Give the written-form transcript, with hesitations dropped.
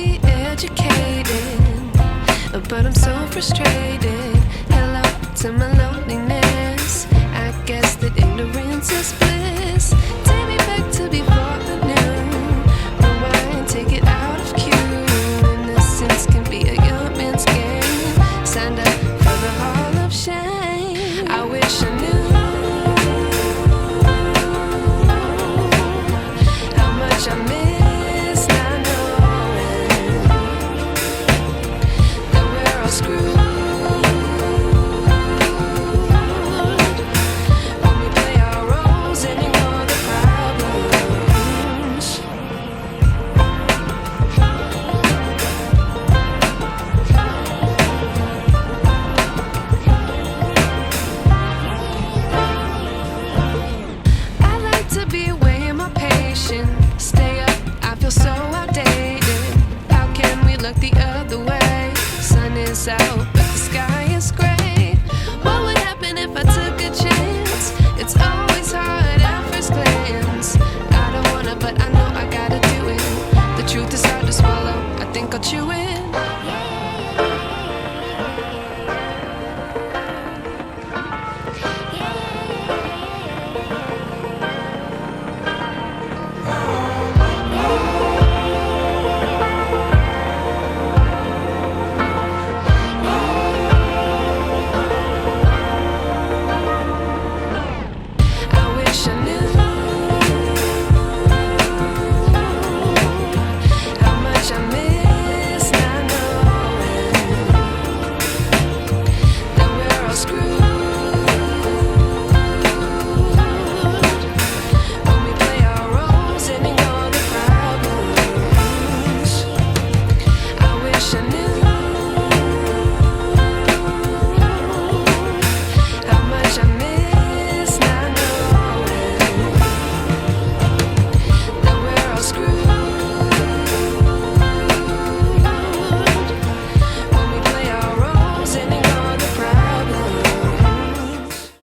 be educated, but I'm so frustrated. Hello to my loneliness. I guess that ignorance is bliss. Take me back to before I knew. Rewind, take it out of cue. Innocence can be a young man's game. Signed up for the hall of shame. I wish I knew how much I miss not knowing that we're all screwed. When we play our roles and ignore the problems. I like to be weighing my patience. Stay up, I feel so outdated. How can we look the other way? Sun is out, but the sky is gray. What would happen if I took a chance? It's always hard at first glance. I don't wanna, but I know I gotta do it. The truth is hard to swallow, I think I'll chew it.